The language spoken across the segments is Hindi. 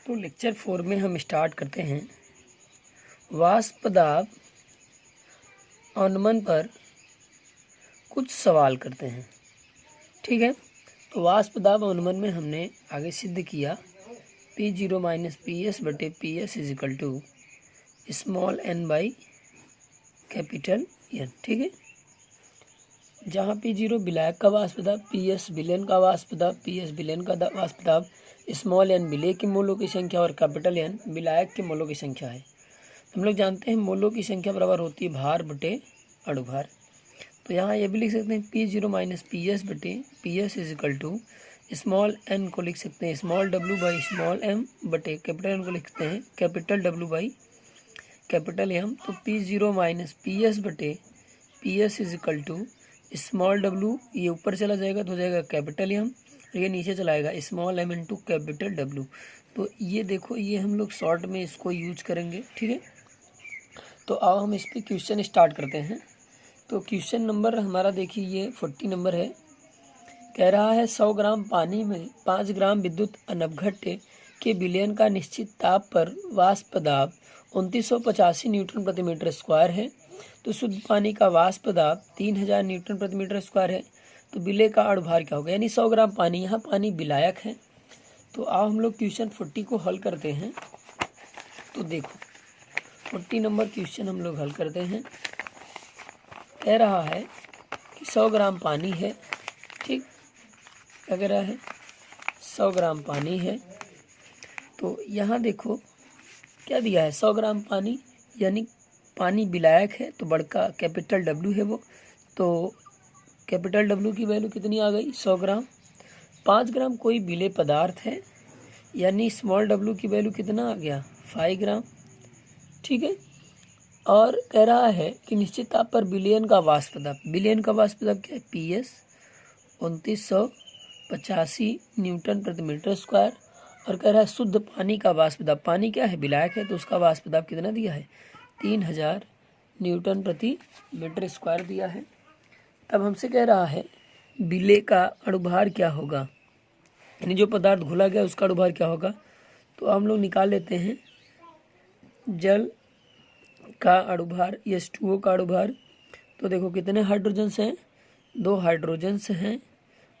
तो लेक्चर 4 में हम स्टार्ट करते हैं वाष्प दाब अनुमान पर कुछ सवाल करते हैं। ठीक है, तो वाष्प दाब अनुमान में हमने आगे सिद्ध किया P0 माइनस पी एस बटे P S is equal to small n by capital n। ठीक है, जहाँ P0 विलायक का वाष्प दाब, PS विलयन का वाष्प दाब, PS विलयन का वाष्प दाब, स्मॉल n विलेय के मोलों की संख्या और कैपिटल N विलायक के मोलों की संख्या है। हम लोग जानते हैं मोलों की संख्या बराबर होती है भार बटे अणुभार। तो यहाँ ये भी लिख सकते हैं P0 माइनस पी एस बटे P S is equal to small n को लिख सकते हैं small w by small m बटे कैपिटल n को लिखते हैं capital W by capital M। तो P0 माइनस पी एस बटे P S is equal to small w, ये ऊपर चला जाएगा तो हो जाएगा कैपिटल M और ये नीचे चला आएगा small m into capital W। तो ये देखो, ये हम लोग शॉर्ट में इसको यूज करेंगे। ठीक है, तो आओ हम इस पर क्वेश्चन स्टार्ट करते हैं। तो क्वेश्चन नंबर हमारा देखिए ये 40 नंबर है। कह रहा है 100 ग्राम पानी में 5 ग्राम विद्युत अनवघट्य के विलयन का निश्चित ताप पर वाष्प दाब 2985 न्यूटन प्रति मीटर स्क्वायर है। तो शुद्ध पानी का वाष्प दाब 3000 न्यूटन प्रति मीटर स्क्वायर है। तो विलेय का अणुभार क्या होगा, यानी 100 ग्राम पानी, यहाँ पानी विलायक है। तो आओ हम लोग क्वेश्चन 40 को हल करते हैं। तो देखो 40 नंबर क्वेश्चन हम लोग हल करते हैं। कह रहा है कि 100 ग्राम पानी है। ठीक, क्या कह रहा है, 100 ग्राम पानी है। तो यहाँ देखो क्या दिया है, 100 ग्राम पानी यानी पानी विलायक है, तो बड़का कैपिटल W है वो। तो कैपिटल W की वैल्यू कितनी आ गई, 100 ग्राम। 5 ग्राम कोई विलेय पदार्थ है, यानी स्मॉल w की वैल्यू कितना आ गया, 5 ग्राम। ठीक है, और कह रहा है कि निश्चित ताप पर विलयन का वाष्प दाब, विलयन का वाष्प दाब क्या है, PS 2985 न्यूटन प्रति मीटर स्क्वायर। और कह रहा है शुद्ध पानी का वाष्प दाब, पानी क्या है, विलायक है, तो उसका वाष्प दाब कितना दिया है, 3000 न्यूटन प्रति मीटर स्क्वायर दिया है। तब हमसे कह रहा है विलेय का अणुभार क्या होगा, यानी जो पदार्थ घुला गया उसका अणुभार क्या होगा। तो हम लोग निकाल लेते हैं जल का अणुभार, H2O का अणुभार। तो देखो कितने हाइड्रोजन्स हैं, 2 हाइड्रोजन्स हैं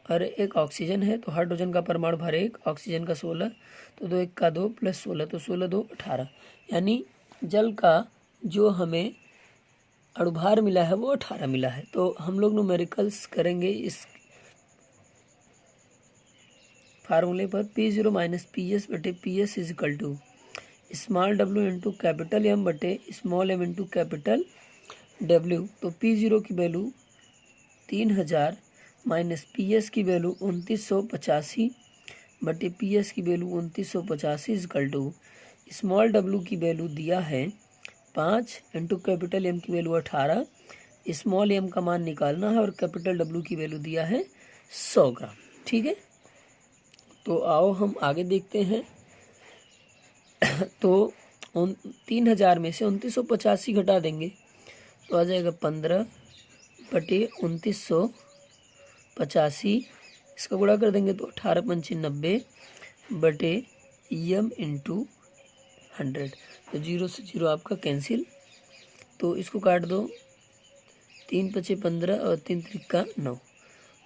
और 1 ऑक्सीजन है। तो हाइड्रोजन का परमाणु भार 1, ऑक्सीजन का 16, तो 2 1 का 2 प्लस 16, तो 16 2 18, यानी जल का जो हमें अणुभार मिला है वो 18 मिला है। तो हम लोग न्यूमेरिकल्स करेंगे इस फार्मूले पर P0 माइनस पी एस बटे P S is equal to small w into capital M बटे small m into capital W। तो P0 की वैल्यू 3000 माइनस PS की वैल्यू 2985 बटे PS की value 2985 is equal to small w की वैल्यू दिया है 5 इंटू कैपिटल M की वैल्यू 18, स्मॉल m का मान निकालना है और कैपिटल W की वैल्यू दिया है 100 ग्राम। ठीक है, तो आओ हम आगे देखते हैं। तो 3000 में से 2985 घटा देंगे तो आ जाएगा 15 बटे 2985, इसका गुणा कर देंगे तो 18 पंचे 90 बटे m इंटू 100। तो 0 से 0 आपका कैंसिल, तो इसको काट दो, 3 पचे 15 और 3 त्रिका 9,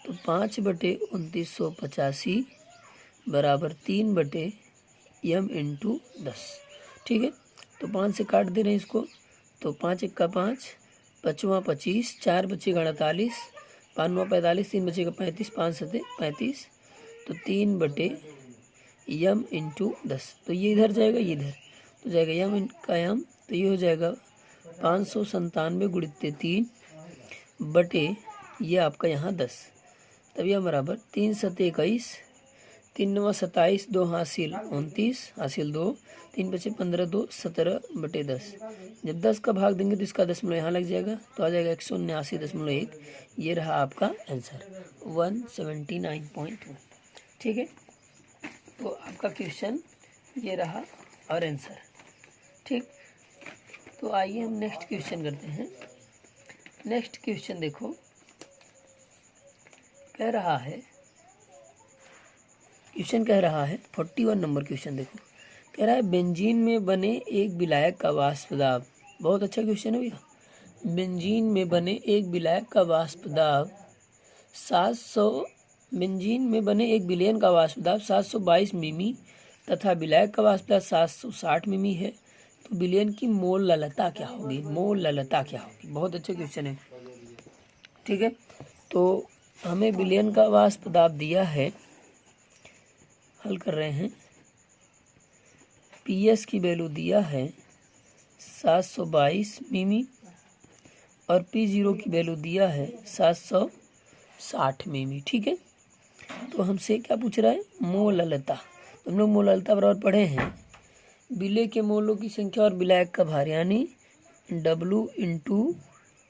तो 5 बटे 2985 बराबर 3 बटे m इंटू 10। ठीक है, तो 5 से काट दे रहे हैं इसको, तो 5 1 का 5, 5 25, 4 बचेगा 48, 5 9 45, 3 बचेगा 35, 5 7 35, तो 3 बटे m इंटू 10। तो ये इधर जाएगा, ये इधर तो जाएगा m का m, तो ये हो जाएगा 597 गुणित 3 बटे ये आपका यहाँ 10, तब यह बराबर 3 7 21, 3 9 27, 2 हासिल 29, हासिल 2, 3 बचे 15, 2 17 बटे 10। जब 10 का भाग देंगे तो इसका दशमलव यहाँ लग जाएगा, तो आ जाएगा 179.1। ये रहा आपका आंसर 179.1। ठीक है, तो आपका क्वेश्चन ये रहा और आंसर। ठीक, तो आइए हम नेक्स्ट क्वेश्चन करते हैं। नेक्स्ट क्वेश्चन देखो, कह रहा है 41 नंबर क्वेश्चन देखो, कह रहा है बेंजीन में बने एक विलायक का वाष्प दाब, बहुत अच्छा क्वेश्चन है भैया। बेंजीन में बने एक विलायक का वाष्प दाब 700, बेंजीन में बने एक विलयन का वाष्प दाब 722 मिमी तथा विलायक का वाष्प दाब 760 मिमी है, तो विलयन की मोल ललता क्या होगी, मोल ललता क्या होगी। बहुत अच्छे क्वेश्चन है, ठीक है। तो हमें विलयन का वाष्प दाब दिया है, हल कर रहे हैं। पीएस की वैल्यू दिया है 722 मिमी और P0 की वैल्यू दिया है 760 मिमी, ठीक है। तो हमसे क्या पूछ रहा है, मोललता। तो हम लोग मोललता बराबर पढ़े हैं विलय के मोलों की संख्या और विलायक का भार, यानी W इंटू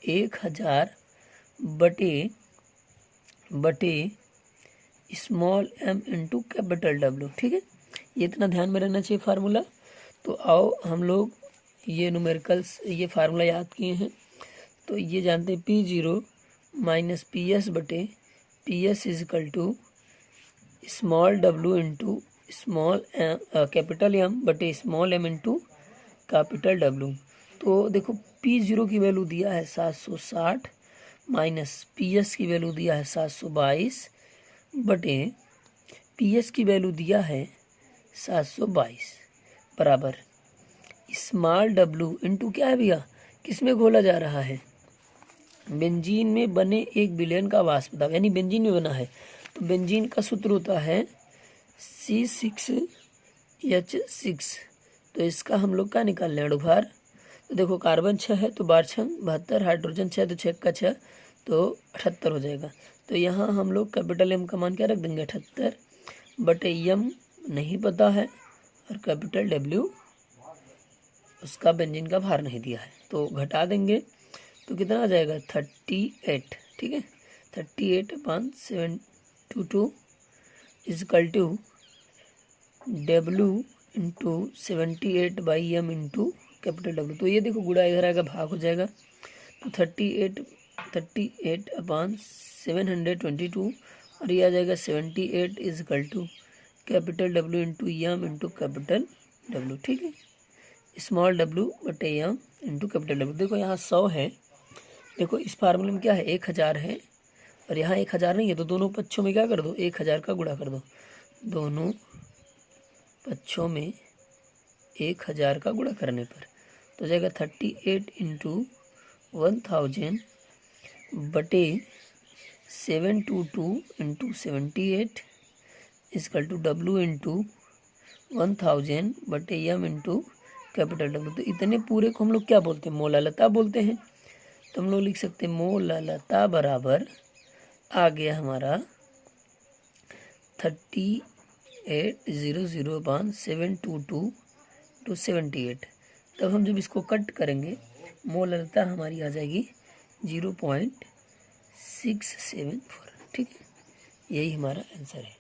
1000 बटे small m into capital W, ठीक है। ये इतना ध्यान में रहना चाहिए फार्मूला। तो आओ हम लोग ये न्यूमेरिकल्स, ये फार्मूला याद किए हैं, तो ये जानते हैं P0 माइनस PS बटे PS is equal to small w into small capital M बटे small m into capital W। तो देखो P0 की वैल्यू दिया है 760 माइनस PS की वैल्यू दिया है 722 बटे PS की वैल्यू दिया है 722 बराबर स्मॉल w इंटू क्या है भैया, किसमें घोला जा रहा है, बेंजीन में बने एक विलयन का वाष्प दाब, यानी बेंजीन में बना है। तो बेंजीन का सूत्र होता है C6H6। तो इसका हम लोग क्या निकाल लें, अणुभार। तो देखो कार्बन 6 है तो बार 6 72, हाइड्रोजन 6 तो 6 का 6 तो 78 हो जाएगा। तो यहाँ हम लोग कैपिटल M का मान क्या रख देंगे 78 बटे M नहीं पता है और कैपिटल W उसका बेंजीन का भार नहीं दिया है, तो घटा देंगे तो कितना आ जाएगा 38, ठीक है। 38/722 is equal to W into 78/M into capital W। तो ये देखो गुणा इधर आएगा भाग हो जाएगा, तो 38/722 और ये आ जाएगा 78 is equal to capital W into M into capital W, ठीक है। स्मॉल w बटे M इंटू कैपिटल W। देखो यहाँ 100 है, देखो इस फार्मूले में क्या है 1000 है और यहाँ 1000 नहीं है, तो दोनों पक्षों में क्या कर दो 1000 का गुणा कर दो, दोनों पक्षों में 1000 का गुणा करने पर तो जाएगा 38 इंटू 1000 बटे 722 into 78 is equal to W into 1000 बटे M इंटू कैपिटल W। तो इतने पूरे को हम लोग क्या बोलते हैं, मोललता बोलते हैं। तो हम लोग लिख सकते हैं मोललता बराबर आ गया हमारा 3800/722 टू 78। तब हम जब इसको कट करेंगे मोललता हमारी आ जाएगी 0.674, ठीक है। यही हमारा आंसर है।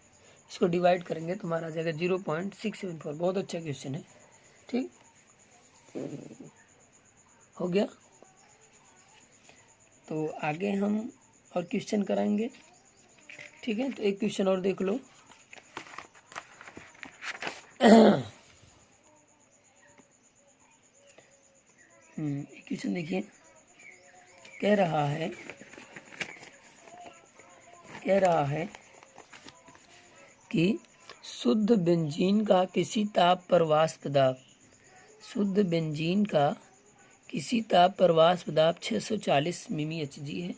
इसको डिवाइड करेंगे तो हमारा आ जाएगा 0.674। बहुत अच्छा क्वेश्चन है, ठीक हो गया। तो आगे हम और क्वेश्चन कराएंगे, ठीक है। तो एक क्वेश्चन और देख लो। एक क्वेश्चन देखिए, कह रहा है कि शुद्ध बेंजीन का किसी ताप पर वाष्प दाब, शुद्ध बेंजीन का किसी ताप पर वाष्प दाब 640 मिमी Hg है,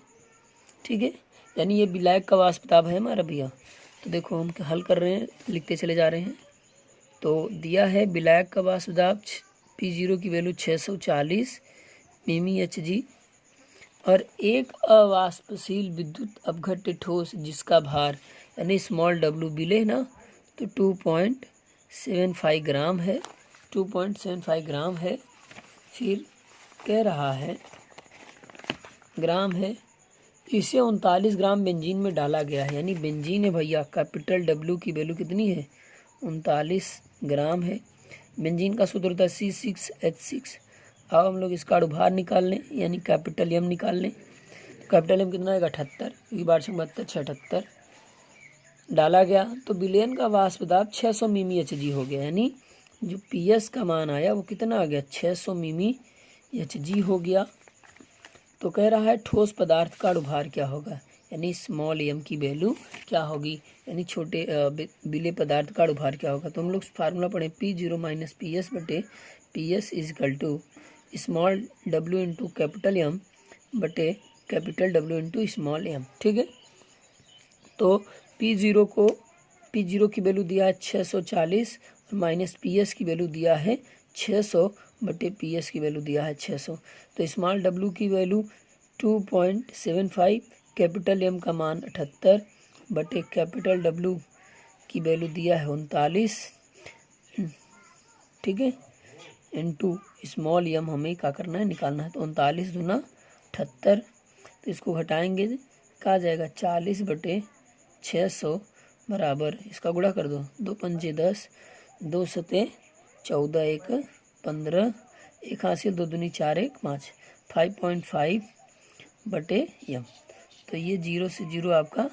ठीक है। यानी ये विलायक का वाष्प दाब है हमारा भैया। तो देखो हम हल कर रहे हैं, लिखते चले जा रहे हैं। तो दिया है विलायक का वाष्प दाब P0 की वैल्यू 640 मिमी Hg और एक अवाष्पशील विद्युत अपघट्य ठोस जिसका भार यानी स्मॉल w विलय ना तो 2.75 ग्राम है, 2.75 ग्राम है। फिर कह रहा है ग्राम है, इसे 39 ग्राम बेंजीन में डाला गया है, यानी बेंजीन है भैया, कैपिटल W की वैल्यू कितनी है 39 ग्राम है। बेंजीन का सूत्र होता है C6H6। अब हम लोग इसका अणुभार निकाल लें, यानी कैपिटल M निकाल लें। कैपिटल M कितना आएगा 78, क्योंकि 72 78 डाला गया तो विलयन का वाष्प दाब 600 मिमी Hg हो गया, यानी जो PS का मान आया वो कितना आ गया 600 मिमी Hg हो गया। तो कह रहा है ठोस पदार्थ का भार क्या होगा, यानी स्मॉल m की वैल्यू क्या होगी, यानी छोटे बिले पदार्थ का भार क्या होगा। तो हम लोग फार्मूला पढ़े P0 माइनस PS बटे PS is equal to small w into capital M बटे capital W into small m। ठीक है, तो P0 की वैल्यू दिया है 640 और माइनस PS की वैल्यू दिया है 600 बटे PS की वैल्यू दिया है 600। तो स्मॉल W की वैल्यू 2.75, कैपिटल M का मान 78 बटे कैपिटल W की वैल्यू दिया है 39, ठीक है, इंटू स्मॉल m हमें क्या करना है, निकालना है। तो 39 दूना 78, तो इसको घटाएंगे कहा जाएगा 40 बटे 600 बराबर, इसका गुणा कर दो, 2 पंजे 10, 2 सते 14, 1 15, 1 हासिल 2 दूनी 4, 1 5, 5.5 बटे m। तो ये 0 से 0 आपका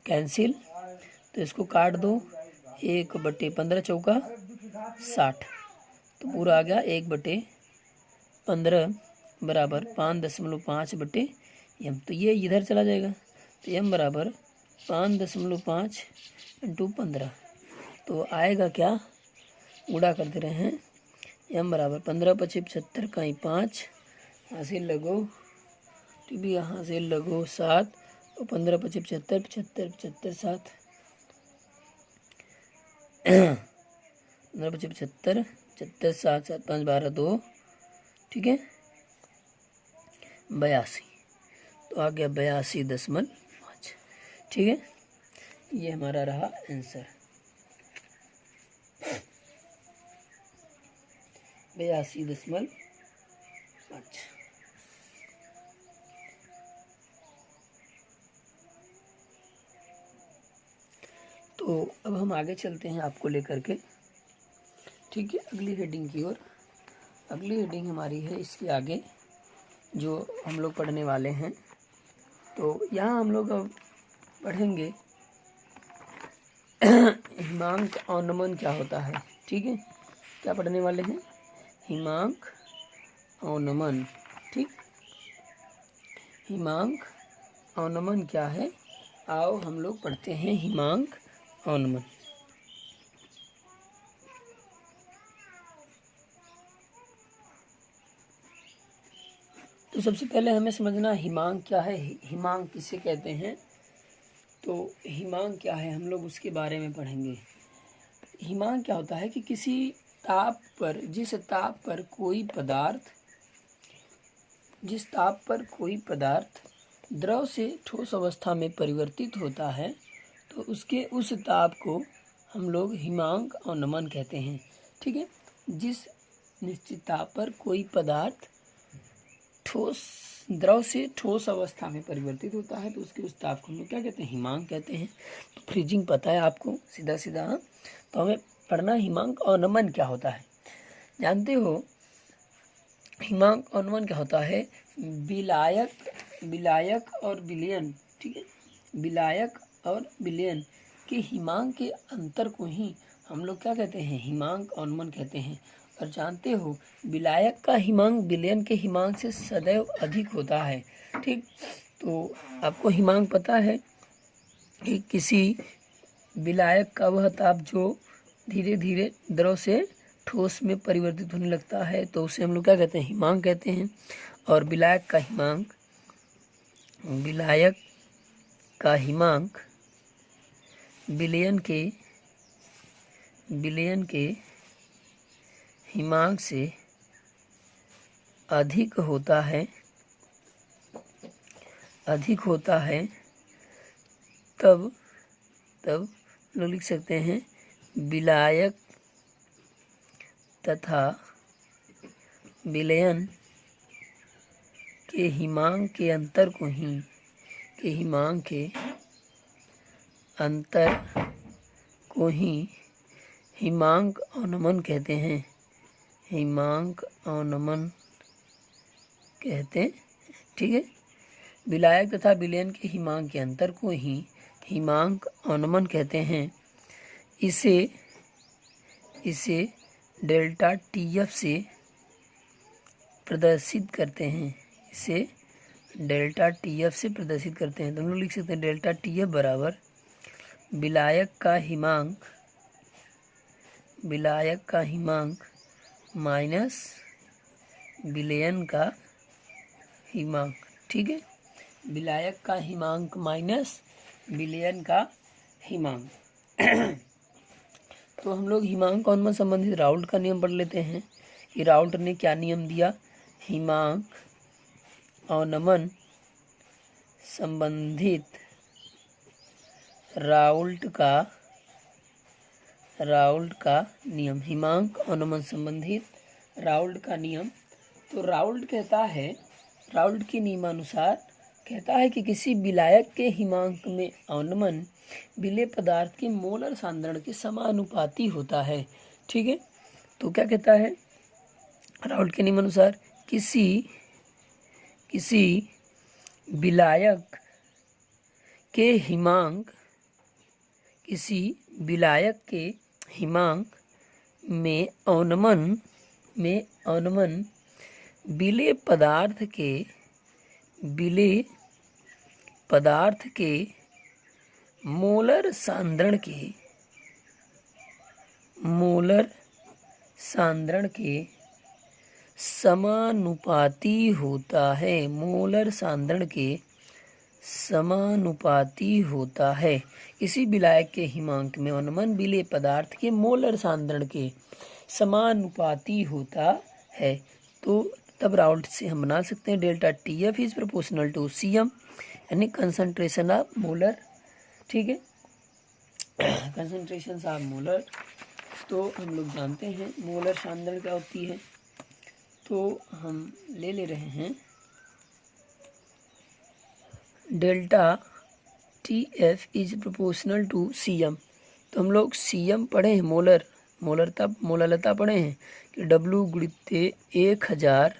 कैंसिल, तो इसको काट दो, 1 बटे 15 चौका 60, तो पूरा आ गया 1 बटे 15 बराबर 5.5 बटे m। तो ये इधर चला जाएगा, तो m बराबर 5.5 इंटू 15, तो आएगा क्या, गुणा करते रहे हैं, m बराबर 15 × 75 का 5, हासिल लगो, तो भी यहाँ से लगो 7, और 15 × 75 75 7, 15 × 75 75 7 7 5 12 2, ठीक है, 82, तो आ गया 82.5। ठीक है, ये हमारा रहा आंसर 82.5। तो अब हम आगे चलते हैं आपको लेकर के, ठीक है, अगली हेडिंग की ओर। अगली हेडिंग हमारी है इसके आगे जो हम लोग पढ़ने वाले हैं। तो यहाँ हम लोग अब पढ़ेंगे हिमांक अवनमन क्या होता है। ठीक है, क्या पढ़ने वाले हैं, हिमांक अवनमन। ठीक, हिमांक अवनमन क्या है, आओ हम लोग पढ़ते हैं हिमांक अवनमन। तो सबसे पहले हमें समझना हिमांक क्या है, हिमांक किसे कहते हैं। तो हिमांक क्या है हम लोग उसके बारे में पढ़ेंगे। हिमांक क्या होता है कि किसी ताप पर, जिस ताप पर कोई पदार्थ द्रव से ठोस अवस्था में परिवर्तित होता है, तो उसके उस ताप को हम लोग हिमांक अवनमन कहते हैं। ठीक है, जिस निश्चित ताप पर कोई पदार्थ द्रव से ठोस अवस्था में परिवर्तित होता है, तो उसके उस ताप को हम लोग क्या कहते हैं, हिमांक कहते हैं। तो फ्रीजिंग पता है आपको सीधा सीधा, तो हमें पढ़ना हिमांक अवनमन क्या होता है। जानते हो हिमांक अवनमन क्या होता है, विलायक और विलयन, ठीक है, विलायक और विलयन के हिमांक के अंतर को ही हम लोग क्या कहते हैं, हिमांक अवनमन कहते हैं। और जानते हो विलायक का हिमांक विलयन के हिमांक से सदैव अधिक होता है। ठीक, तो आपको हिमांक पता है कि किसी विलायक का वह ताप जो धीरे धीरे द्रव से ठोस में परिवर्तित होने लगता है, तो उसे हम लोग क्या कहते हैं, हिमांक कहते हैं। और विलायक का हिमांक विलयन के हिमांक से अधिक होता है, तब लोग लिख सकते हैं विलायक तथा विलयन के हिमांक के अंतर को ही हिमांक अवनमन कहते हैं, हिमांक अवनमन कहते हैं। ठीक है, विलायक तथा विलयन के हिमांक के अंतर को ही हिमांक अवनमन कहते हैं। इसे डेल्टा टी एफ से प्रदर्शित करते हैं, इसे डेल्टा टी एफ से प्रदर्शित करते हैं। तो हम लोग लिख सकते हैं डेल्टा टी एफ बराबर विलायक का हिमांक माइनस विलयन का हिमांक। ठीक है, विलायक का हिमांक माइनस विलयन का हिमांक। तो हम लोग हिमांक अवनमन संबंधित राउल्ट का नियम पढ़ लेते हैं कि राउल्ट ने क्या नियम दिया। हिमांक अवनमन संबंधित राउल्ट का नियम, हिमांक अवनमन संबंधित राउल्ट का नियम। तो राउल्ट कहता है, राउल्ट के नियमानुसार कहता है कि किसी विलायक के हिमांक में अवनमन विलेय पदार्थ के मोलर सांद्रण के समानुपाती होता है। ठीक है, तो क्या कहता है राउल्ट के नियमानुसार, किसी विलायक के हिमांक में अवनमन विलेय पदार्थ के मोलर सांद्रण के समानुपाती होता है। मोलर सांद्रण के समानुपाती होता है। किसी विलायक के हिमांक में अवनमन विलेय पदार्थ के मोलर सांद्रण के समानुपाती होता है। तो तब राउल्ट से हम बना सकते हैं delta T F is proportional to C M, यानी कंसंट्रेशन ऑफ मोलर। ठीक है, कंसंट्रेशन ऑफ मोलर। तो हम लोग जानते हैं मोलर सांद्रण क्या होती है, तो हम ले रहे हैं delta T F is proportional to C M. तो हम लोग सी एम पढ़े हैं, मोलरता पढ़े हैं कि डब्लू गुणित 1000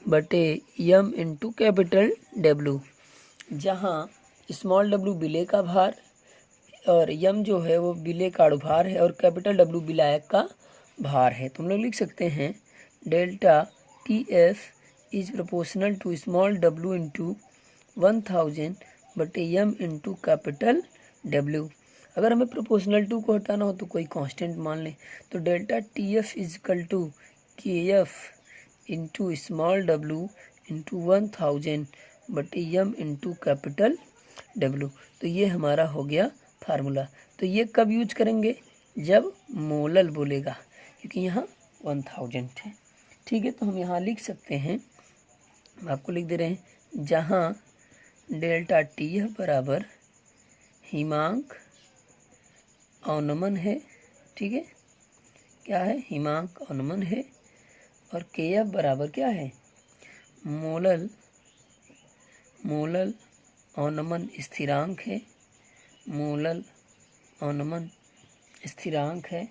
बटे एम इंटू कैपिटल डब्लू, जहाँ स्मॉल डब्लू विलेय का भार और एम जो है वो विलेय का भार है और कैपिटल डब्लू विलायक का भार है। तो हम लोग लिख सकते हैं delta T F is proportional to small W into 1000 बटे एम इंटू कैपिटल डब्ल्यू। अगर हमें प्रोपोर्शनल टू को हटाना हो तो कोई कांस्टेंट मान लें, तो delta T F equal to K F into small W into 1000 बटे एम इंटू कैपिटल डब्ल्यू। तो ये हमारा हो गया फार्मूला। तो ये कब यूज करेंगे, जब मोलल बोलेगा, क्योंकि यहाँ 1000 है। ठीक है, तो हम यहाँ लिख सकते हैं, हम आपको लिख दे रहे हैं, जहाँ डेल्टा टी एफ बराबर हिमांक अवनमन है। ठीक है, क्या है, हिमांक अवनमन है, और के एफ बराबर क्या है, मोलल अवनमन स्थिरांक है। मोलल अवनमन स्थिरांक है,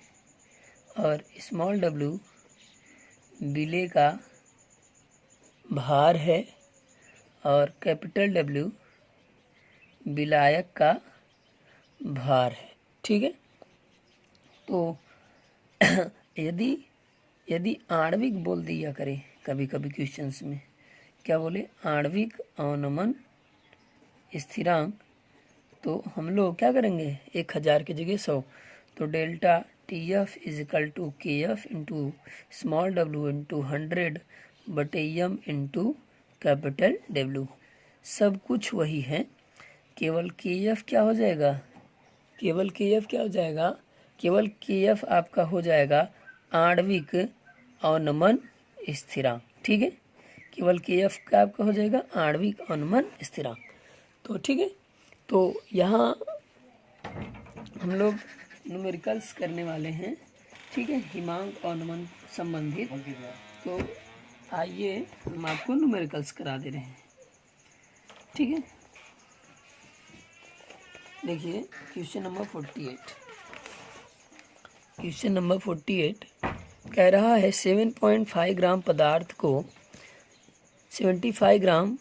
और स्मॉल डब्ल्यू विलेय का भार है, और कैपिटल डब्ल्यू विलायक का भार है। ठीक है, तो यदि आणविक बोल दिया करे कभी कभी क्वेश्चंस में, क्या बोले, आणविक अवनमन स्थिरांक, तो हम लोग क्या करेंगे 1000 की जगह 100। तो delta T F equal to K F into small W into 100 बटे एम इंटू कैपिटल डब्ल्यू। सब कुछ वही है, केवल के एफ क्या हो जाएगा, केवल के एफ आपका हो जाएगा आणविक अवनमन स्थिरांक। ठीक है, केवल के एफ का आपका हो जाएगा आणविक अवनमन स्थिरांक। तो ठीक है, तो यहाँ हम लोग न्यूमेरिकल्स करने वाले हैं। ठीक है, हिमांक अवनमन संबंधित। तो आइए हम आपको न्यूमेरिकल्स करा दे रहे हैं। ठीक है, देखिए क्वेश्चन नंबर 48। क्वेश्चन नंबर 48 कह रहा है 7.5 ग्राम पदार्थ को 75 ग्राम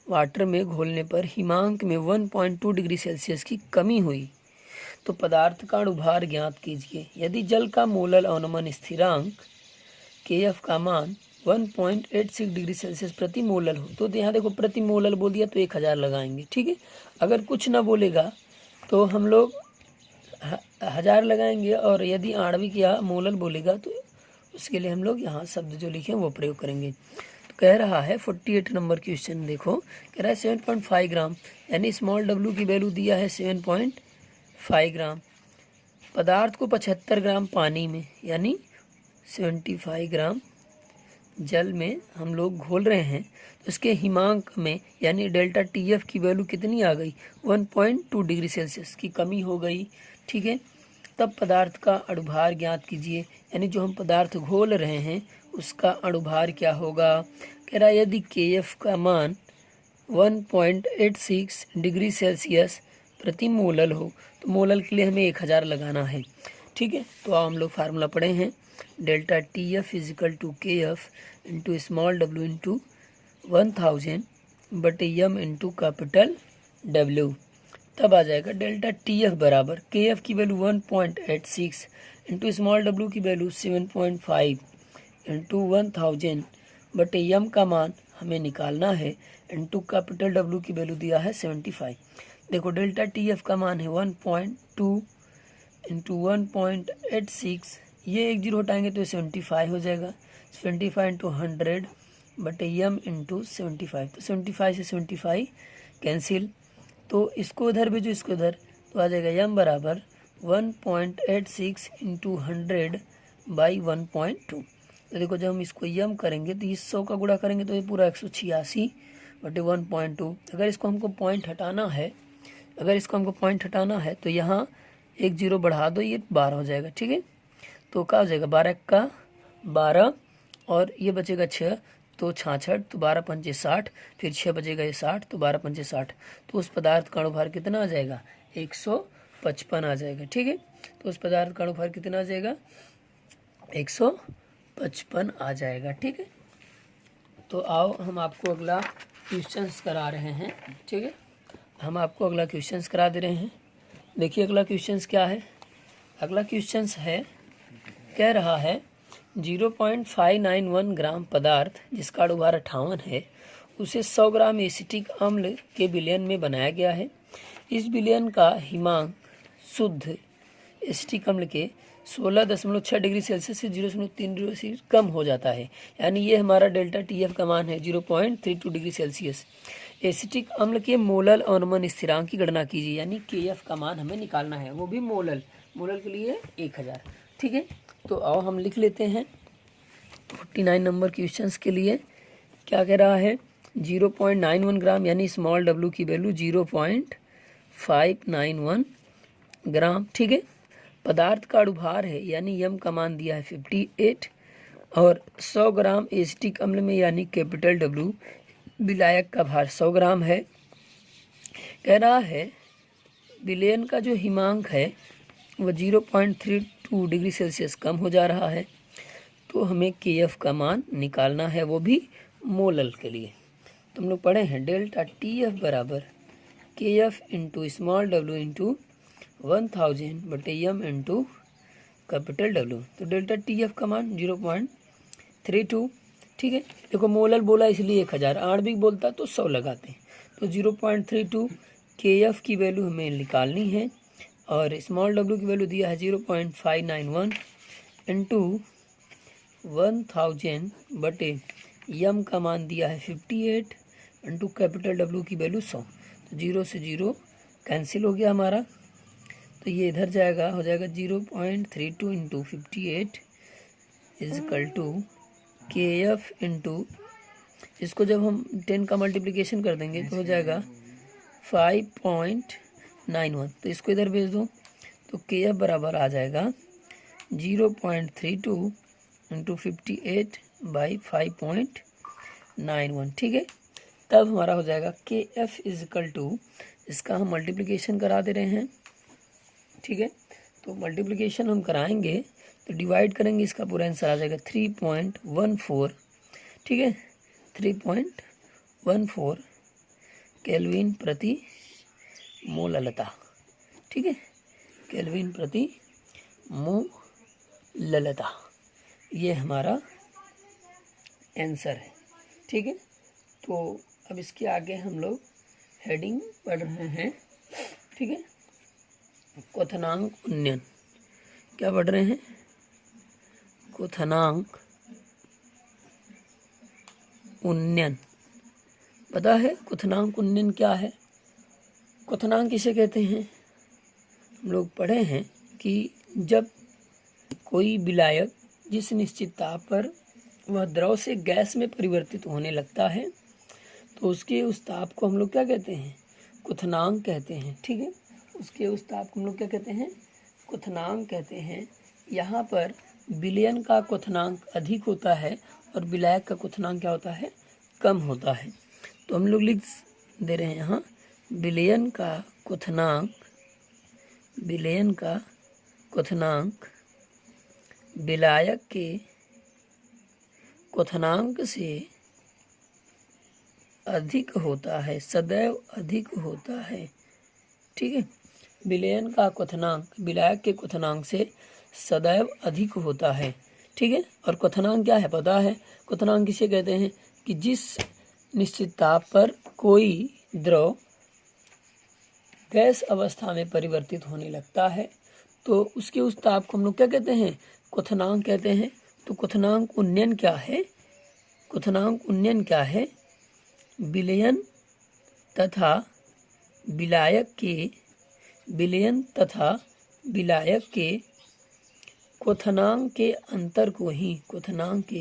वाटर में घोलने पर हिमांक में 1.2 डिग्री सेल्सियस की कमी हुई। तो पदार्थ का अणुभार ज्ञात कीजिए। यदि जल का मोलल अवनमन स्थिरांक KF का मान 1.86 डिग्री सेल्सियस प्रति मोलल हो, तो यहाँ देखो प्रति मोलल बोल दिया तो 1000 लगाएंगे, ठीक है। अगर कुछ ना बोलेगा तो हम लोग 1000 लगाएंगे, और यदि आणविक या मोलल बोलेगा तो उसके लिए हम लोग यहाँ शब्द जो लिखे वो प्रयोग करेंगे। तो कह रहा है 48 नंबर क्वेश्चन देखो, कह रहा है 7.5 ग्राम, यानी स्मॉल w की वैल्यू दिया है 7.5 ग्राम। पदार्थ को 75 ग्राम पानी में यानी 75 ग्राम जल में हम लोग घोल रहे हैं, तो इसके हिमांक में यानी डेल्टा TF की वैल्यू कितनी आ गई, 1.2 डिग्री सेल्सियस की कमी हो गई, ठीक है। तब पदार्थ का अणुभार ज्ञात कीजिए, यानी जो हम पदार्थ घोल रहे हैं उसका अणुभार क्या होगा। कह रहा है यदि KF का मान 1.86 डिग्री सेल्सियस प्रति मोलल हो, तो मोलल के लिए हमें 1000 लगाना है, ठीक है। तो हम लोग फार्मूला पढ़े हैं, delta TF is equal to KF into small w into 1000 बटे m इंटू कैपिटल W। तब आ जाएगा डेल्टा TF बराबर KF की वैल्यू 1.86 इंटू स्मॉल w की वैल्यू 7.5 इंटू 1000 बटे m का मान हमें निकालना है, इंटू कैपिटल W की वैल्यू दिया है 75। देखो डेल्टा TF का मान है 1.2 इंटू 1.86, ये 1 0 हटाएंगे तो 75 हो जाएगा, 75 इंटू 100 बटे m इंटू 75, तो 75 से 75 कैंसिल, तो इसको उधर भेजो इसको उधर, तो आ जाएगा m बराबर 1.86 इंटू 100 बाई 1.2। तो देखो जब हम इसको m करेंगे तो इस 100 का गुणा करेंगे तो ये पूरा 186 बटे 1.2। अगर इसको हमको पॉइंट हटाना है, तो यहाँ 1 0 बढ़ा दो, ये 12 हो जाएगा, ठीक है। तो क्या हो जाएगा 12 का 12 और ये बचेगा 6 तो 66, तो 12 पंचे 60, फिर 6 बचेगा ये 60, तो 12 पंचे 60, तो उस पदार्थ का अणुभार कितना आ जाएगा 155 आ जाएगा, ठीक है। तो उस पदार्थ का अणुभार कितना आ जाएगा 155 आ जाएगा, ठीक है। तो आओ हम आपको अगला क्वेश्चंस करा रहे हैं, ठीक है। हम आपको अगला क्वेश्चंस करा दे रहे हैं। देखिए अगला क्वेश्चंस क्या है। अगला क्वेश्चंस है, कह रहा है 0.591 ग्राम पदार्थ जिसका अणुभार 58 है, उसे 100 ग्राम एसिटिक अम्ल के विलयन में बनाया गया है। इस विलयन का हिमांक शुद्ध एसिटिक अम्ल के 16.6 डिग्री सेल्सियस से 0.3 डिग्री से कम हो जाता है, यानी ये हमारा डेल्टा TF का मान है 0.32 डिग्री सेल्सियस। एसिटिक अम्ल के मोलल अवनमन स्थिरांक की गणना कीजिए, यानी KF का मान हमें निकालना है, वो भी मोलल के लिए 1000, ठीक है। तो आओ हम लिख लेते हैं 49 नंबर क्वेश्चंस के लिए। क्या कह रहा है 0.91 ग्राम यानी स्मॉल w की वैल्यू 0.591 ग्राम, ठीक है। पदार्थ का अणुभार है यानी m का मान दिया है 58, और 100 ग्राम एसिटिक अम्ल में यानी कैपिटल W विलायक का भार 100 ग्राम है। कह रहा है विलयन का जो हिमांक है वह 0.32 डिग्री सेल्सियस कम हो जा रहा है, तो हमें KF का मान निकालना है, वो भी मोलल के लिए। तो हम लोग पढ़े हैं डेल्टा TF बराबर KF into small w into 1000 बटे m इंटू कैपिटल W। तो डेल्टा TF का मान 0.32, ठीक है। देखो मोलल बोला इसलिए 1000, आणविक बोलता तो 100 लगाते हैं, तो 0.32 KF की वैल्यू हमें निकालनी है, और स्मॉल w की वैल्यू दिया है 0.591 इंटू 1000 बटे m का मान दिया है 58 इंटू कैपिटल W की वैल्यू 100, तो 0 से 0 कैंसिल हो गया हमारा, तो ये इधर जाएगा, हो जाएगा 0.32 into 58 is equal to KF into, इसको जब हम 10 का मल्टीप्लिकेशन कर देंगे तो हो जाएगा 5.91, तो इसको इधर भेज दो, तो KF बराबर आ जाएगा 0.32 इंटू 58 बाई 5.91, ठीक है। तब हमारा हो जाएगा KF इजिकल टू, इसका हम मल्टीप्लिकेशन करा दे रहे हैं, ठीक है। तो मल्टीप्लिकेशन हम कराएंगे तो डिवाइड करेंगे, इसका पूरा आंसर आ जाएगा 3.14, ठीक है, 3.14 केल्विन प्रति मोललता, ठीक है। केल्विन प्रति मोलता। ये हमारा आंसर है। ठीक है, तो अब इसके आगे हम लोग हेडिंग पढ़ रहे हैं। ठीक है, क्वथनांक उन्नयन। क्या पढ़ रहे हैं? क्वथनांक उन्नयन। पता है क्वथनांक उन्नयन क्या है? क्वथनांक किसे कहते हैं? हम लोग पढ़े हैं कि जब कोई विलायक जिस निश्चित ताप पर वह द्रव से गैस में परिवर्तित होने लगता है तो उसके उस ताप को हम लोग क्या कहते हैं? क्वथनांक कहते हैं। ठीक है, उसके उस ताप को हम लोग क्या कहते हैं? क्वथनांक कहते हैं। यहाँ पर विलयन का क्वथनांक अधिक होता है और विलायक का क्वथनांक क्या होता है? कम होता है। तो हम लोग लिख दे रहे हैं यहाँ विलयन का क्वथनांक विलायक के क्वथनांक से अधिक होता है, सदैव अधिक होता है। ठीक है, विलयन का क्वथनांक विलायक के क्वथनांक से सदैव अधिक होता है। ठीक है, और क्वथनांक क्या है? पता है क्वथनांक किसे कहते हैं? कि जिस निश्चित ताप पर कोई द्रव गैस अवस्था में परिवर्तित होने लगता है तो उसके उस ताप को हम लोग क्या कहते हैं? क्वथनांक कहते हैं। तो क्वथनांक उन्नयन क्या है? क्वथनांक उन्नयन क्या है? विलयन तथा विलायक के क्वथनांक के अंतर को ही क्वथनांक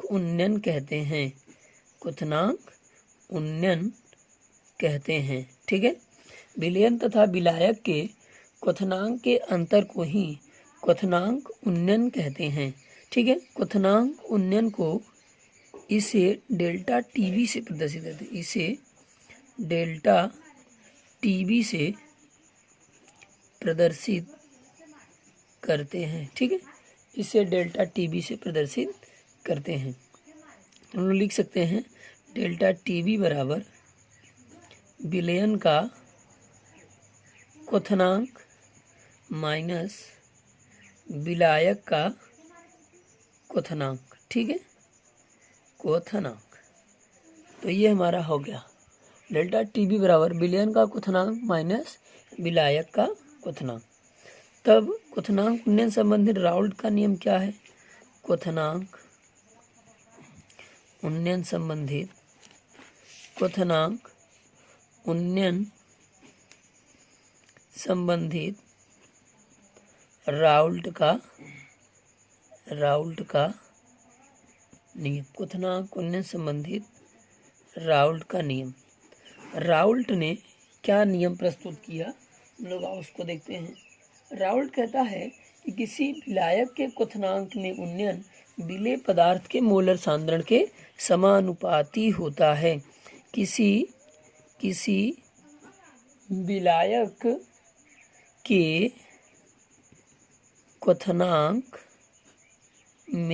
उन्नयन कहते हैं। क्वथनांक उन्नयन कहते हैं। ठीक है, विलयन तथा विलायक के क्वथनांक के अंतर को ही क्वथनांक उन्नयन कहते हैं। ठीक है, क्वथनांक उन्नयन को इसे डेल्टा टीवी से प्रदर्शित करते हैं। इसे डेल्टा टीवी से प्रदर्शित करते हैं। ठीक है, इसे डेल्टा टीवी से प्रदर्शित करते हैं। हम लोग लिख सकते हैं डेल्टा टीवी बराबर विलयन का क्वथनांक माइनस विलायक का क्वथनांक। ठीक है, क्वथनांक। तो ये हमारा हो गया डेल्टा टीबी बराबर विलयन का क्वथनांक माइनस विलायक का क्वथनांक। तब क्वथनांक उन्नयन संबंधित राउल्ट का नियम क्या है? क्वथनांक उन्नयन संबंधित राउल्ट का नियम। क्वथनांक उन्नयन संबंधित राउल्ट का नियम। राउल्ट ने क्या नियम प्रस्तुत किया? हम लोग उसको देखते हैं। राउल्ट कहता है कि किसी विलायक के क्वथनांक में उन्नयन विलेय पदार्थ के मोलर सांद्रण के समानुपाती होता है। किसी विलायक के क्वथनांक में उन्नयन विलेय पदार्थ के मोलर सांद्रण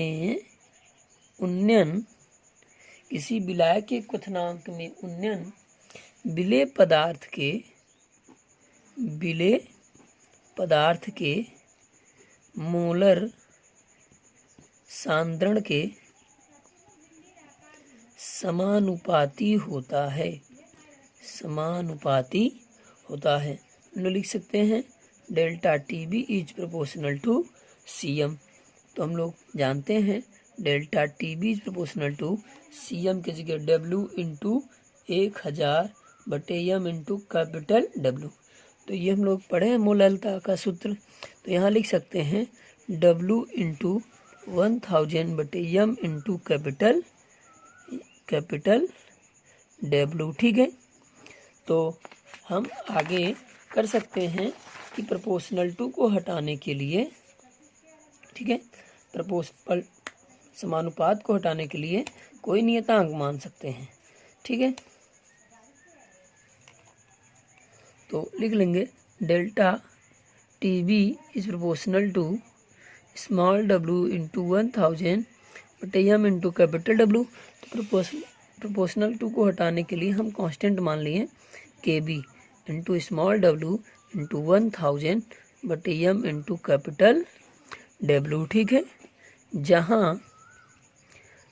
के समानुपाती होता है। हम लोग लिख सकते हैं delta TB is proportional to C M. तो हम लोग जानते हैं delta TB is proportional to C M की जगह W into 1000/m into capital W. तो ये हम लोग पढ़े हैं मोलरता का सूत्र। तो यहाँ लिख सकते हैं W into 1000/m into capital W. ठीक है, तो हम आगे कर सकते हैं कि प्रोपोर्शनल टू को हटाने के लिए, ठीक है, प्रोपोर्शनल समानुपात को हटाने के लिए कोई नियतांक मान सकते हैं। ठीक है, तो लिख लेंगे delta TB is proportional to small W into 1000/m into capital W. तो प्रोपोर्शनल टू को हटाने के लिए हम कांस्टेंट मान लिए K B into small W into 1000 बटे यम इंटू कैपिटल डब्लू, ठीक है। जहाँ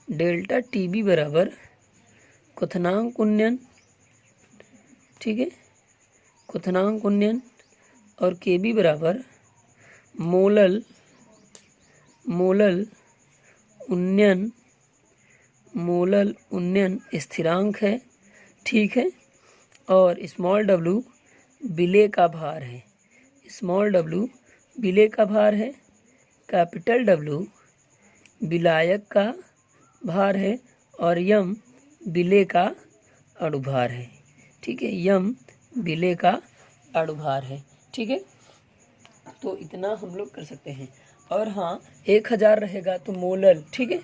डेल्टा टी बी बराबर क्वथनांक उन्नयन, ठीक है, क्वथनांक उन्नयन, और के बी बराबर मोलल उन्नयन स्थिरांक है, ठीक है। और स्मॉल डब्लू विलेय का भार है, स्मॉल डब्लू विलेय का भार है, कैपिटल डब्लू विलायक का भार है, और यम विलेय का अणुभार है, ठीक है, यम विलेय का अणुभार है, ठीक है। तो इतना हम लोग कर सकते हैं। और हाँ, 1000 रहेगा तो मोलल, ठीक है।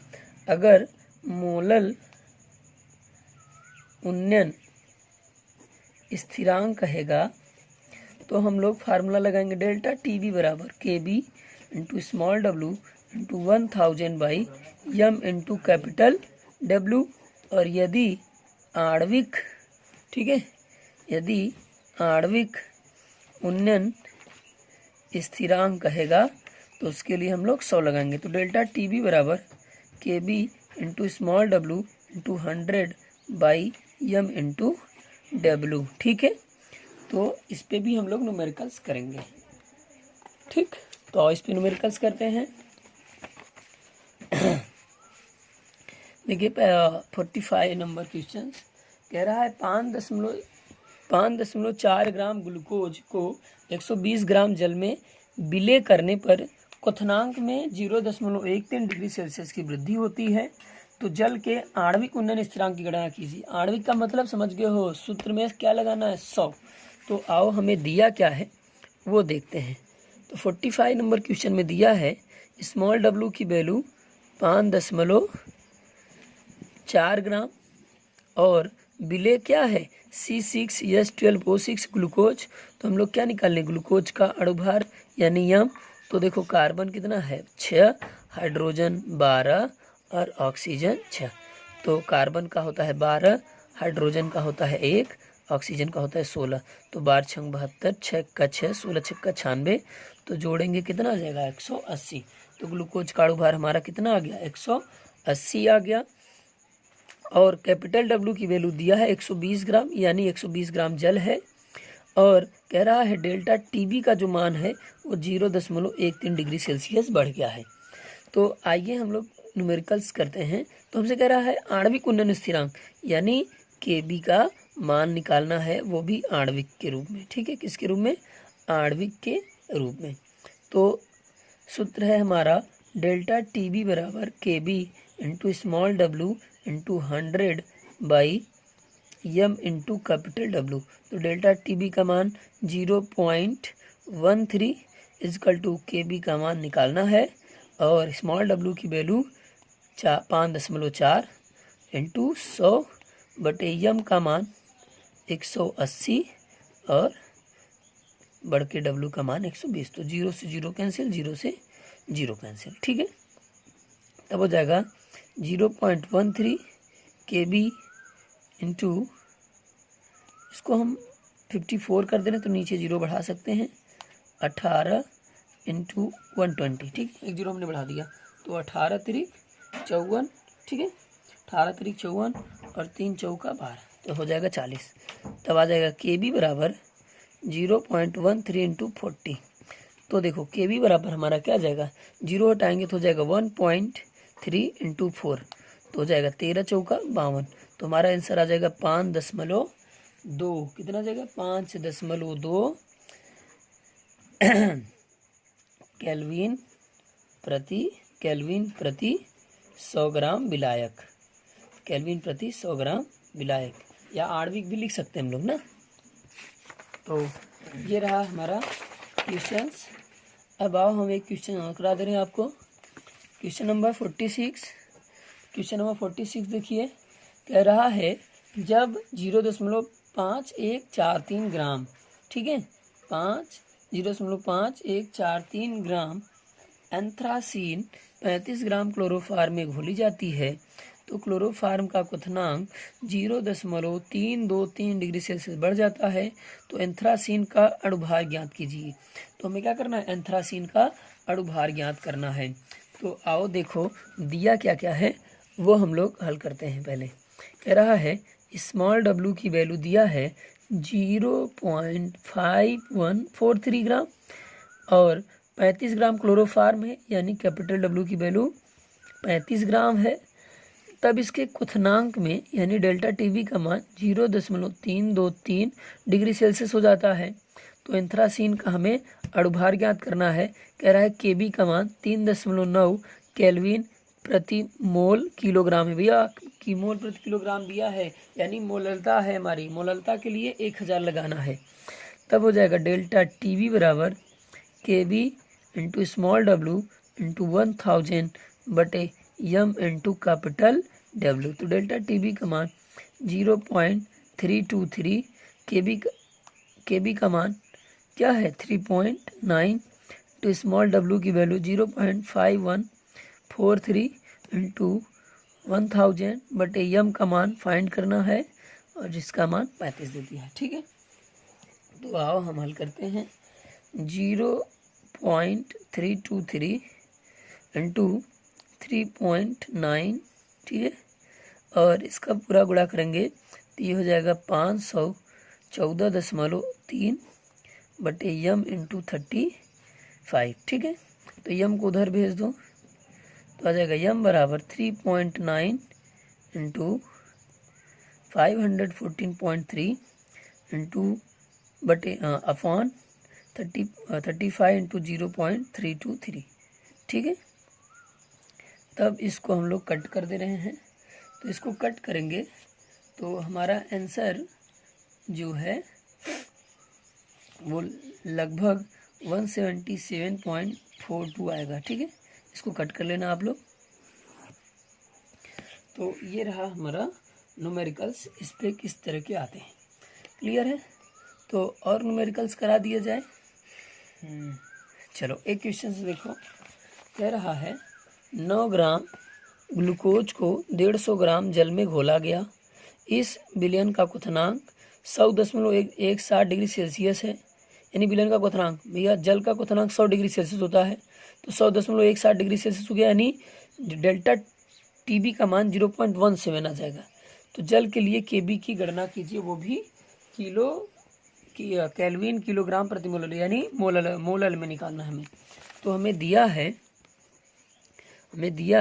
अगर मोलल उन्नयन स्थिरांक कहेगा तो हम लोग फार्मूला लगाएंगे डेल्टा टी बी बराबर K B into small W into 1000 by M into capital W. और यदि आणविक, ठीक है, यदि आणविक उन्नयन स्थिरांक कहेगा तो उसके लिए हम लोग 100 लगाएंगे। तो डेल्टा टी बी बराबर K B into small W into 100 by M into W, ठीक है। तो इस पे भी हम लोग न्यूमेरिकल्स करेंगे, ठीक। तो इस पे न्यूमेरिकल्स करते हैं। देखिए 45 नंबर क्वेश्चन कह रहा है 5.4 ग्राम ग्लूकोज को 120 ग्राम जल में विलय करने पर क्वथनांक में 0.13 डिग्री सेल्सियस की वृद्धि होती है। तो जल के आणविक उन्नयन स्थिरांक की गणना कीजिए। आणविक का मतलब समझ गए हो, सूत्र में क्या लगाना है, 100। तो आओ हमें दिया क्या है वो देखते हैं। तो 45 नंबर क्वेश्चन में दिया है स्मॉल डब्लू की वैल्यू 5.4 ग्राम और विलय क्या है C6H12O6 ग्लूकोज। तो हम लोग क्या निकालने, ग्लूकोज का अणुभार यानी यम। तो देखो कार्बन कितना है 6, हाइड्रोजन 12 और ऑक्सीजन 6। तो कार्बन का होता है 12, हाइड्रोजन का होता है 1, ऑक्सीजन का होता है 16। तो 12 छंग 72, 6 का 6, 16 6 का 96। तो जोड़ेंगे कितना आ जाएगा 180। तो ग्लूकोज का अणुभार हमारा कितना आ गया 180 आ गया। और कैपिटल डब्लू की वैल्यू दिया है 120 ग्राम, यानी 120 ग्राम जल है। और कह रहा है डेल्टा टीबी का जो मान है वो 0.13 डिग्री सेल्सियस बढ़ गया है। तो आइए हम लोग न्यूमेरिकल्स करते हैं। तो हमसे कह रहा है आणविक उन्नयन स्थिरांक यानी केबी का मान निकालना है, वो भी आणविक के रूप में, ठीक है। किसके रूप में, आणविक के रूप में। तो सूत्र है हमारा डेल्टा टीबी बराबर K B into small W into 100 by M into capital W. तो डेल्टा टीबी का मान 0.13 इजकल टू के बी का मान निकालना है। और स्मॉल डब्लू की वैल्यू 5.4 इंटू 100 बटे यम का मान 180 और बढ़ के डब्लू का मान 120। तो 0 से 0 कैंसिल, 0 से 0 कैंसिल, ठीक है। तब हो जाएगा 0.13 के बी इंटू, इसको हम 54 कर दे रहे तो नीचे 0 बढ़ा सकते हैं, 18 इंटू 120, ठीक है। 1 0 हमने बढ़ा दिया तो 18 तिरिक 54, ठीक है। 18 तिरिक 54 और 3 चौका 12, तो हो जाएगा 40। तब आ जाएगा के बी बराबर 0.13 इंटू 40। तो देखो के बी बराबर हमारा क्या आ जाएगा, 0 हटाएंगे तो हो जाएगा 1.3 इंटू 4, तो हो जाएगा 13 चौका 52। तो हमारा आंसर आ जाएगा 5.2, कितना आ जाएगा 5.2 केल्विन प्रति 100 ग्राम विलायक, केल्विन प्रति 100 ग्राम विलायक, या आणविक भी लिख सकते हैं हम लोग ना। तो ये रहा हमारा क्वेश्चंस। अब आओ हम एक क्वेश्चन और करा दे रहे हैं आपको, क्वेश्चन नंबर 46। क्वेश्चन नंबर 46 देखिए, कह रहा है जब 0.5143 ग्राम, ठीक है, 0.5143 ग्राम एंथ्रासीन 35 ग्राम क्लोरोफार में घोली जाती है तो क्लोरोफार्म का क्वथनांक 0.323 डिग्री सेल्सियस बढ़ जाता है। तो एंथ्रासीन का अणुभार ज्ञात कीजिए। तो हमें क्या करना है, एंथ्रासीन का अणुभार ज्ञात करना है। तो आओ देखो दिया क्या क्या है वो हम लोग हल करते हैं। पहले कह रहा है स्मॉल डब्लू की वैल्यू दिया है 0.5143 ग्राम और 35 ग्राम क्लोरोफार्म है, यानी कैपिटल डब्लू की वैल्यू 35 ग्राम है। तब इसके क्वथनांक में यानी डेल्टा टीवी का मान 0.323 डिग्री सेल्सियस हो जाता है। तो एंथ्रासीन का हमें अणुभार ज्ञात करना है। कह रहा है केबी का मान 3.9 केल्विन प्रति मोल किलोग्राम है। भैया की मोल प्रति किलोग्राम दिया है, यानी मोललता है हमारी, मोललता के लिए 1000 लगाना है। तब हो जाएगा डेल्टा टीवी बराबर Kb into small W into 1000 बटे यम इंटू कैपिटल डब्ल्यू। तो डेल्टा टीबी का मान 0.323, केबी का मान क्या है 3.9, तो स्मॉल डब्ल्यू की वैल्यू 0.5143 इंटू 1000 बटे यम का मान फाइंड करना है और जिसका मान 35 दे दिया है। ठीक है, तो आओ हम हल करते हैं। 0.323 इंटू 3.9, ठीक है, और इसका पूरा गुणा करेंगे तो ये हो जाएगा 514.3 बटे यम इंटू 35। ठीक है, तो यम को उधर भेज दो तो आ जाएगा यम बराबर 3.9 इंटू 514.3 इंटू बटे अपॉन 35 इंटू 0.323। ठीक है, तब इसको हम लोग कट कर दे रहे हैं। तो इसको कट करेंगे तो हमारा आंसर जो है वो लगभग 177.42 आएगा। ठीक है, इसको कट कर लेना आप लोग। तो ये रहा हमारा न्यूमेरिकल्स, इस पे किस तरह के आते हैं। क्लियर है, तो और न्यूमेरिकल्स करा दिया जाए। चलो एक क्वेश्चन से देखो, कह रहा है 9 ग्राम ग्लूकोज को 150 ग्राम जल में घोला गया। इस विलयन का क्वथनांक 100.160 डिग्री सेल्सियस है। यानी विलयन का क्वथनांक, भैया जल का क्वथनांक 100 डिग्री सेल्सियस होता है, तो 100.160 डिग्री सेल्सियस हो गया, यानी डेल्टा टीबी का मान 0.17 आ जाएगा। तो जल के लिए केबी की गणना कीजिए, वो भी केल्विन किलोग्राम प्रति मोल, यानी मोलल में निकालना है हमें। तो हमें दिया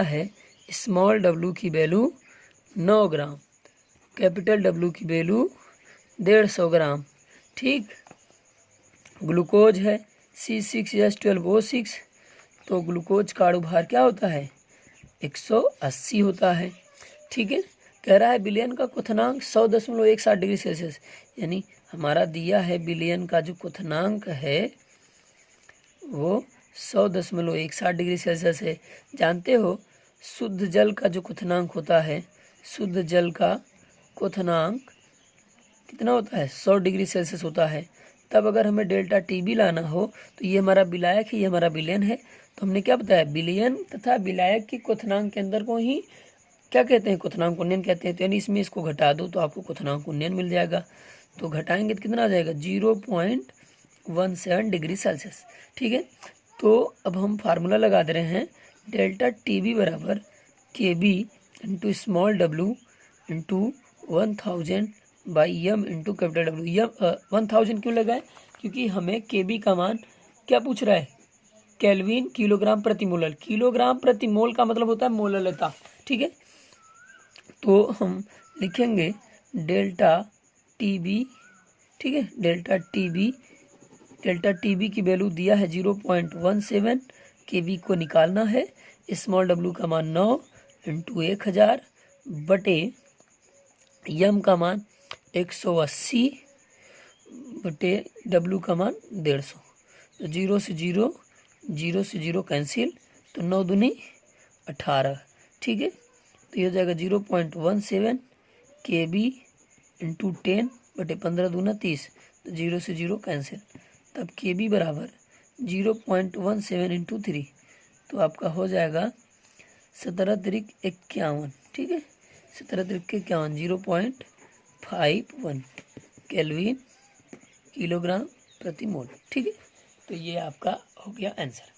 है स्मॉल डब्लू की वैल्यू 9 ग्राम, कैपिटल डब्लू की वैल्यू 150 ग्राम। ठीक, ग्लूकोज है C6H12O6, तो ग्लूकोज का अणुभार क्या होता है 180 होता है। ठीक है, कह रहा है विलयन का क्वथनांक 100.160 डिग्री सेल्सियस, यानी हमारा दिया है विलयन का जो क्वथनांक है वो 100.160 डिग्री सेल्सियस है। जानते हो शुद्ध जल का जो क्वथनांक होता है, शुद्ध जल का क्वथनांक कितना होता है 100 डिग्री सेल्सियस होता है। तब अगर हमें डेल्टा टीबी लाना हो तो ये हमारा विलायक है, ये हमारा विलयन है। तो हमने क्या बताया, विलयन तथा विलायक के क्वथनांक के अंदर को ही क्या कहते हैं, क्वथनांक उन्नयन कहते हैं। तो यानी इसमें इसको घटा दो तो आपको क्वथनांक उन्नयन मिल जाएगा। तो घटाएंगे तो कितना आ जाएगा 0.17 डिग्री सेल्सियस। ठीक है, तो अब हम फार्मूला लगा दे रहे हैं, डेल्टा टीबी बराबर Kb into small W into 1000 by M into capital W. M 1000 क्यों लगाए, क्योंकि हमें केबी का मान क्या पूछ रहा है, केल्विन किलोग्राम प्रति मोल। किलोग्राम प्रति मोल का मतलब होता है मोललता। ठीक है, तो हम लिखेंगे डेल्टा टीबी। ठीक है, डेल्टा टीबी की वैल्यू दिया है 0.17, केबी को निकालना है। स्मॉल डब्लू का मान 9 इंटू 1000 बटे यम का मान 180 बटे डब्लू का मान 150। तो 0 से 0 कैंसिल, तो 9 दूनी 18। ठीक है, तो ये हो जाएगा 0.17 केबी इंटू 10 बटे 15 दूना 30, तो 0 से 0 कैंसिल। तब केबी बराबर 0.17 इंटू 3, तो आपका हो जाएगा 17 तिरिक 51। ठीक है, 17 तरीके क्या 0.51 केल्विन किलोग्राम प्रति मोल। ठीक है, तो ये आपका हो गया आंसर।